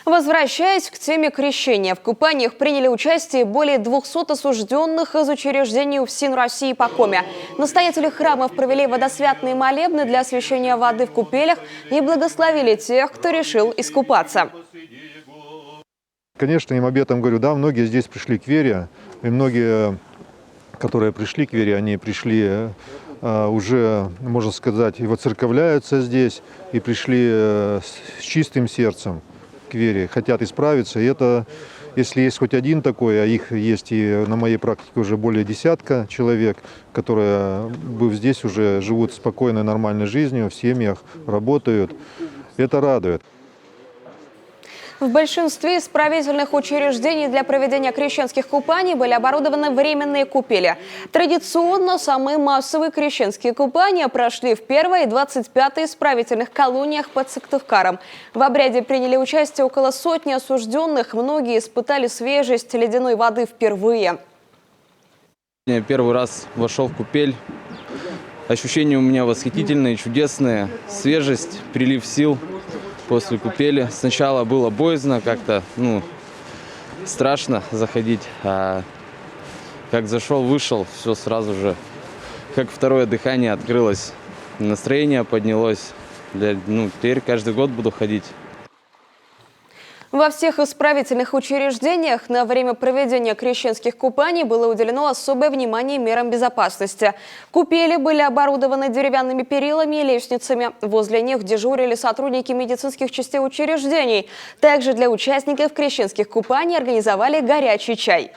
Возвращаясь к теме крещения, в купаниях приняли участие более 200 осужденных из учреждений УФСИН России по Коми. Настоятели храмов провели водосвятные молебны для освящения воды в купелях и благословили тех, кто решил искупаться. Конечно, им об этом говорю. Да, многие здесь пришли к вере, и многие, которые пришли к вере, они пришли уже, можно сказать, и воцерковляются здесь, и пришли с чистым сердцем к вере, хотят исправиться. И это, если есть хоть один такой, а их есть и на моей практике уже более десятка человек, которые, быв здесь, уже живут спокойной, нормальной жизнью, в семьях, работают, это радует. В большинстве исправительных учреждений для проведения крещенских купаний были оборудованы временные купели. Традиционно самые массовые крещенские купания прошли в 1-й и 25-й исправительных колониях под Сыктывкаром. В обряде приняли участие около сотни осужденных, многие испытали свежесть ледяной воды впервые. Я первый раз вошел в купель. Ощущения у меня восхитительные, чудесные. Свежесть, прилив сил после купели. Сначала было боязно, как-то страшно заходить, а как зашел, вышел, все сразу же, как второе дыхание открылось, настроение поднялось. Теперь каждый год буду ходить. Во всех исправительных учреждениях на время проведения крещенских купаний было уделено особое внимание мерам безопасности. Купели были оборудованы деревянными перилами и лестницами. Возле них дежурили сотрудники медицинских частей учреждений. Также для участников крещенских купаний организовали горячий чай.